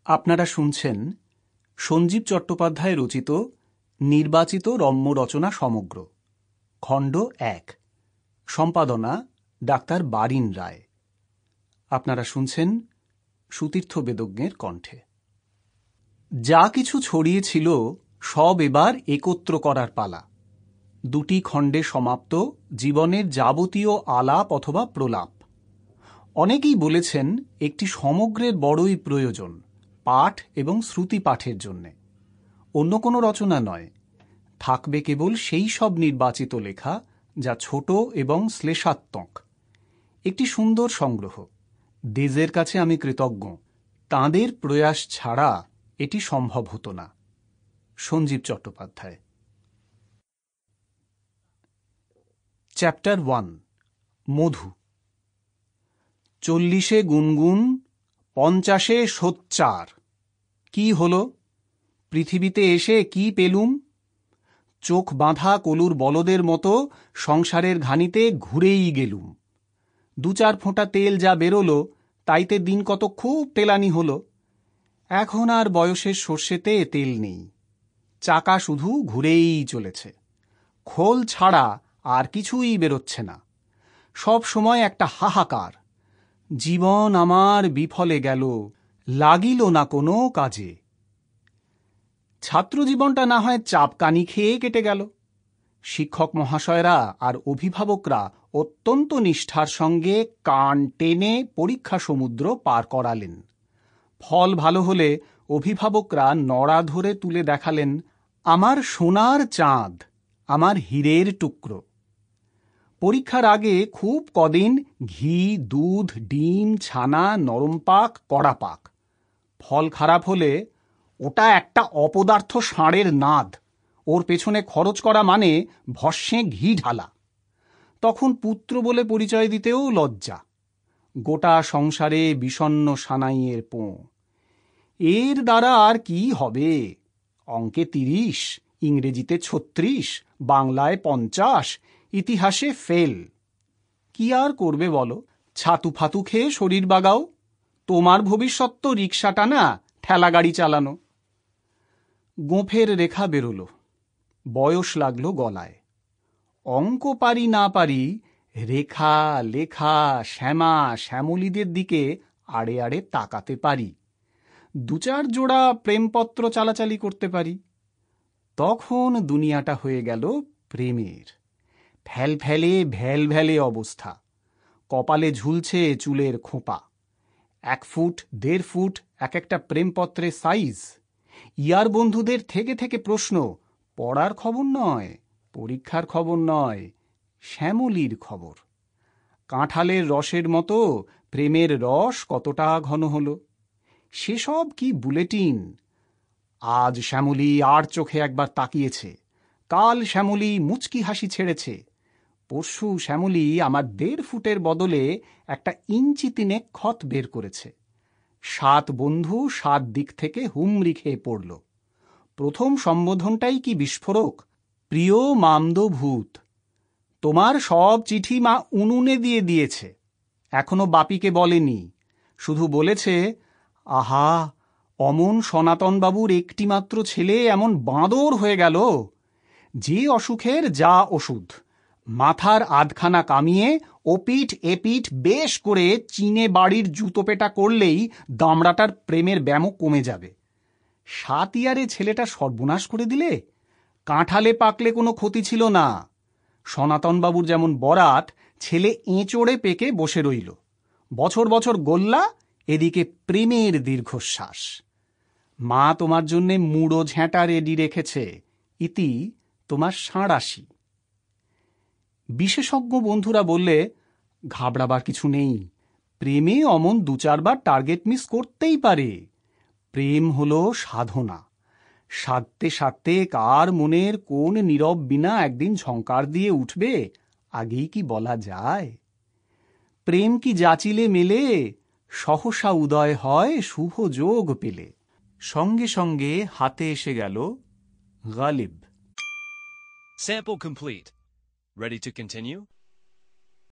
আপনারা শুনছেন সঞ্জীব চট্টোপাধ্যায় রচিত নির্বাচিত রম্য রচনা সমগ্র, খণ্ড ১, সম্পাদনা ডাক্তার বারিন রায়। আপনারা শুনছেন সুতীর্থ বেদজ্ঞের কণ্ঠে। যা কিছু ছড়িয়েছিল সব এবার একত্র করার পালা। ২টি খণ্ডে সমাপ্ত জীবনের যাবতীয় আলাপ অথবা প্রলাপ। অনেকেই বলেছেন একটি সমগ্রের বড়ই প্রয়োজন, পাঠ এবং শ্রুতি পাঠের জন্যে। অন্য কোনো রচনা নয়, থাকবে কেবল সেই সব নির্বাচিত লেখা যা ছোট এবং শ্লেষাত্মক। একটি সুন্দর সংগ্রহ। দেজের কাছে আমি কৃতজ্ঞ, তাঁদের প্রয়াস ছাড়া এটি সম্ভব হতো না। সঞ্জীব চট্টোপাধ্যায়। চ্যাপ্টার 1, মধু। 40-এ গুনগুন, 50-এ সোচ্চার। কি হল? পৃথিবীতে এসে কি পেলুম? চোখ বাঁধা কলুর বলদের মতো সংসারের ঘানিতে ঘুরেই গেলুম। 2-4 ফোঁটা তেল যা বেরোলো তাইতে দিন কত খুব তেলানি হলো। এখন আর বয়সের সর্ষেতে তেল নেই, চাকা শুধু ঘুরেই চলেছে। খোল ছাড়া আর কিছুই বেরোচ্ছে না। সব সময় একটা হাহাকার। জীবন আমার বিফলে গেল, লাগিল না কোনো কাজে। ছাত্রজীবনটা না হয় চাপকানি খেয়ে কেটে গেল। শিক্ষক মহাশয়রা আর অভিভাবকরা অত্যন্ত নিষ্ঠার সঙ্গে কান টেনে পরীক্ষা সমুদ্র পার করালেন। ফল ভালো হলে অভিভাবকরা নড়া ধরে তুলে দেখালেন আমার সোনার চাঁদ, আমার হীরের টুকরো। পরীক্ষার আগে খুব কদিন ঘি, দুধ, ডিম, ছানা, নরম পাক, কড়া পাক। ফল খারাপ হলে ওটা একটা অপদার্থ ষাঁড়ের নাদ, ওর পেছনে খরচ করা মানে ভস্মে ঘি ঢালা। তখন পুত্র বলে পরিচয় দিতেও লজ্জা। গোটা সংসারে বিষণ্ণ সানাইয়ের পোঁ। এর দ্বারা আর কি হবে? অঙ্কে 30, ইংরেজিতে 36, বাংলায় 50, ইতিহাসে ফেল। কি আর করবে বলো? ছাতু ফাতু খেয়ে শরীর বাগাও। তোমার ভবিষ্যৎ তো রিকশা টানা, ঠেলা গাড়ি চালানো। গোঁফের রেখা বেরোলো, বয়স লাগলো গলায়। অঙ্ক পারি না পারি, রেখা, লেখা, শ্যামা, শ্যামলীদের দিকে আড়ে আড়ে তাকাতে পারি। 2-4 জোড়া প্রেমপত্র চালাচালি করতে পারি। তখন দুনিয়াটা হয়ে গেল প্রেমের। ফ্যালফ্যালে ভ্যালভ্যালে অবস্থা। কপালে ঝুলছে চুলের খোঁপা। 1 ফুট 1.5 ফুট এক একটা প্রেমপত্রের সাইজ। ইয়ার বন্ধুদের থেকে থেকে প্রশ্ন, পড়ার খবর নয়, পরীক্ষার খবর নয়, শ্যামলীর খবর। কাঁঠালের রসের মতো প্রেমের রস কতটা ঘন হলো। সেসব কি বুলেটিন? আজ শ্যামলী আর চোখে একবার তাকিয়েছে, কাল শ্যামলী মুচকি হাসি ছেড়েছে, পরশু শ্যামলী আমার 1.5 ফুটের বদলে একটা ইঞ্চি 3 ক্ষত বের করেছে। 7 বন্ধু 7 দিক থেকে হুমড়ি খেয়ে পড়ল। প্রথম সম্বোধনটাই কি বিস্ফোরক! প্রিয় মামদভূত, তোমার সব চিঠি মা উনুনে দিয়ে দিয়েছে। এখনো বাপিকে বলেনি, শুধু বলেছে, আহা, অমন সনাতনবাবুর একটিমাত্র ছেলে এমন বাঁদর হয়ে গেল। যে অসুখের যা ওষুধ, মাথার আধখানা কামিয়ে ওপিঠ এপিঠ বেশ করে চীনে বাড়ির জুতো পেটা করলেই দামড়াটার প্রেমের ব্যামো কমে যাবে। 7 ইয়ারে ছেলেটা সর্বনাশ করে দিলে। কাঁঠালে পাকলে কোনো ক্ষতি ছিল না। সনাতনবাবুর যেমন বরাত, ছেলে এঁচড়ে পেকে বসে রইল। বছর বছর গোল্লা, এদিকে প্রেমের দীর্ঘশ্বাস। মা তোমার জন্যে মুড়ো ঝ্যাঁটা রেডি রেখেছে, ইতি তোমার 87। বিশেষজ্ঞ বন্ধুরা বললে, ঘাবড়াবার কিছু নেই, প্রেমে অমন 2-4 বার টার্গেট মিস করতেই পারে। প্রেম হলো সাধনা। সাধতে সাধতে কার মনের কোন নীরব বিনা একদিন ঝংকার দিয়ে উঠবে, আগেই কি বলা যায়? প্রেম কি যাচিলে মেলে, সহসা উদয় হয় শুভ যোগ পেলে। সঙ্গে সঙ্গে হাতে এসে গেল Ghalib. Sample complete. Ready to continue?